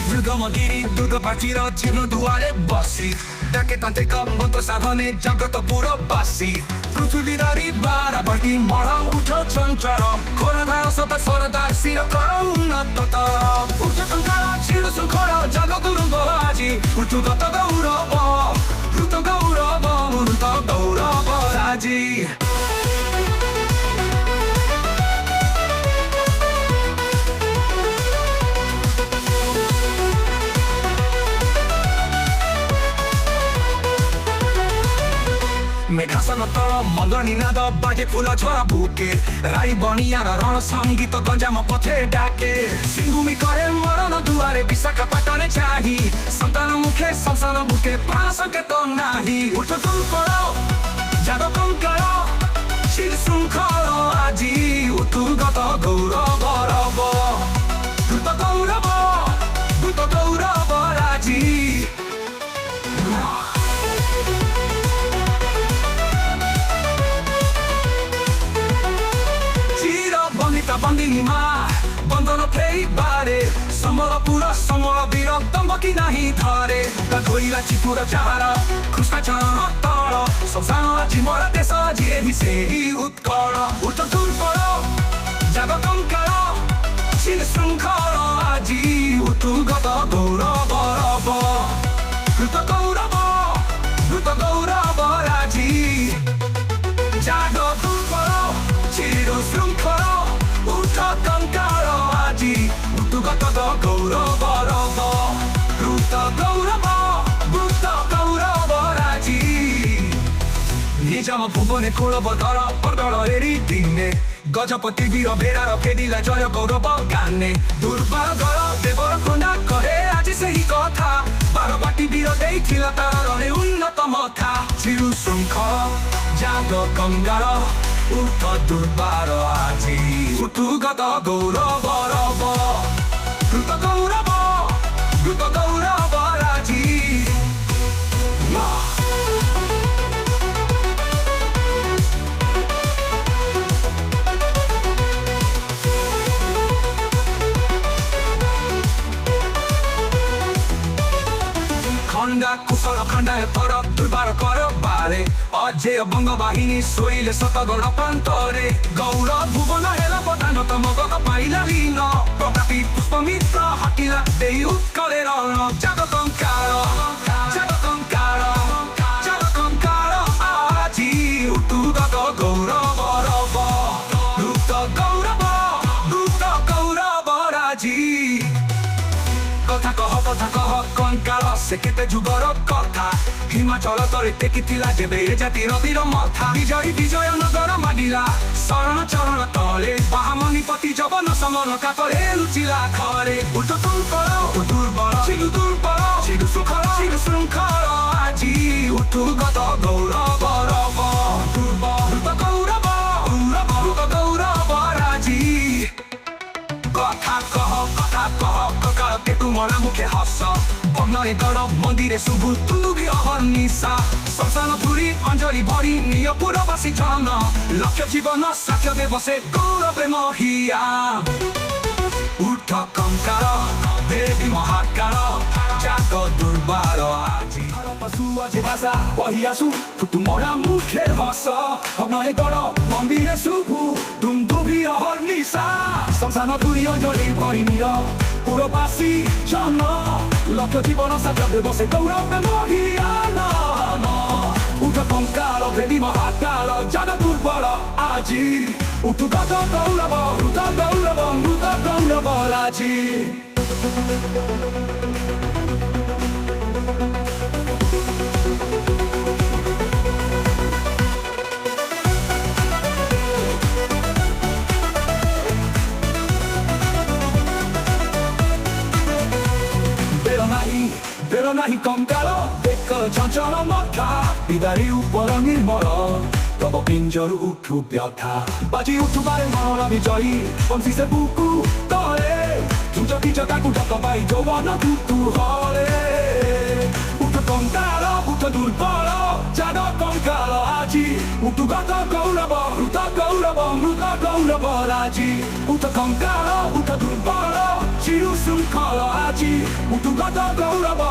দুর্গমগিরি দুর্গপাচির ছিল দুয়ারে বসি ডাকে তাতে কম্বত সাধনে জগত পুরো বাসি পৃথিবীদারি বারাবাটি মরা উঠো চঞ্চল খোরাধার সত সরদার শির কর উন্নততর উঠো চঞ্চল শির সুখর জগগুরু বলাজি উঠুগত গৌরব দ্রুত গৌরব মৃত গৌরব রাজি মেঘাসনত মন্দ নিনাদ বাজে ফুল ঝরা বুকে রাই বনিয়ার রণ সঙ্গীত গঞ্জাম পথে ডাকে সিংভূমি করে মরণ দুয়ারে বিশাখাপাটনে চাহি সন্তান মুখে সংসার বুকে প্রাণ সংকেত নাহি উঠ তুল কর জাগ কঙ্কর শির শৃঙ্খল আজি উতুগত গৌরব রব দ্রুত গৌরব দ্রুত গৌরব রাজি বন্দিনী মা বন্দন ফেই বারে সমর পুর সমর বীর দম্বকি নাহি ধরে ধরিলা চিপুর চাহার কৃষ্ণ চরণ তଳ ସଂସାର ଆଜି ମୋର ଦେଶ ଯିଏ ବି ସେହି ଉତ୍କଳ ଉଠ ଦୁର୍ବଳ ଜାଗ କଙ୍କାଳ ଶିର ଶୃଙ୍ଖଳ ଆଜି ଉଠୁଗତ ଗୌରବ ରବ ଦ୍ରୁତ ଗୌରବ ରାଜି ଜାଗ ଦୁର୍ବଳ ଶିର ଶୃଙ୍ଖଳ উঠ কঙ্কাল আজি উঠুগত গৌরব রব দ্রুত গৌরব রাজি নিজাম ভুবনে কুলব ধর পর্দল এরি দিনে গজপতি বীর বেড়ার ফেরিলা জয় গৌরব গানে দুর্বার গর দেবর খোঁজা কহে আজি সেই কথা বারবাটি বীর দেইছিল তার রণে উন্নত মথা চিরু শৃঙ্খল জাগ কঙ্গাল উঠ দুর্বার আজি উঠুগত গৌরব রব দ্রুত গৌরব রাজি খণ্ডা কুশল খণ্ডায় পর দুর্বার কর বারে অজেয় বঙ্গ বাহিনী শৈলে শতগণ প্রান্তরে গৌরব ভুবন হেলা প্রধানত মগধ পাইলা হীন প্রতাপী পুষ্পমিত্র হাটিলা দেই উৎকলে রণ জাগ কঙ্কাল আজি উঠুগত গৌরব রব দ্রুত গৌরব রাজি কথা কহ কঙ্কাল সে কেতে যুগর কথা হিমাচল তরে টেকিଥିଲା ଯେବେ ଏ ଜାତିର ବୀର ମଥା ବିଜୟ ନଗର ମାଡ଼ିଲା ଶରଣ ଚରଣ ତଳେ ବାହାମଣିପତି ଜବନ ସମନ କାକରେ ଲୁଚିଲା ଘରେ ଉଠ ତୁଙ୍କର ଦୁର୍ବଳ ଶିରୁ ସୁଖଳ ଶିରୁ ଶୃଙ୍ଖଳ ଆଜି ଉଠୁଗତ ଗୌରବ ରବ ଦ୍ରୁତ ଗୌରବ ରାଜି কথা কহ ককাল কেতু মরা মুখে হস বর্ণনে গর মন্দিরে শুভু তুলুবি অহর্নিশা শ্মশান পুরী অঞ্জলি ভরি নিয় পুরবাসী জন লক্ষ জীবন সাক্ষ্য দেবসে গৌরবে মহিয়া উঠ কঙ্কাল দেবী মহাকাল জাগ দুর্বার আজি পশু আজি ভাষা বহি আসু তু মরা মুখে হস অগ্নয়ে গর মন্দিরে শুভু দুমদুবি অহর্নিশা শ্মশান পুরী অঞ্জলি ভরি নিয় পুরবাসী জন লক্ষ জীবন সাক্ষ্য দেবসে গৌরবে মহিয়ান উঠ কঙ্কাল দেবী মহাকাল জাগ দুর্বল আজি উঠুগত গৌরব মৃত গৌরব রাজি বেরো নাহি কঙ্কাল দেখ চঞ্চল মথা বিদারি উপর নির্মল তব পিঞ্জরু উঠু ব্যথা বাজি উঠুবারে মরা বিজয়ী বংশী সে বুকু তলে তুজ কিচ কাকু ঢক পাই যৌবন তু হলে উঠ কঙ্কাল উঠ দুর্বল ଅଜାନ କଙ୍କାଳ ଆଜି ଉଠୁଗତ ଗୌରବ ମୃତ ଗୌରବ ରାଜି ଉଠ କଙ୍କାଳ ଉଠ ଦୁର୍ବଳ ଚିରୁ ଶୃଙ୍ଖଳ ଆଜି ଉଠୁଗତ ଗୌରବ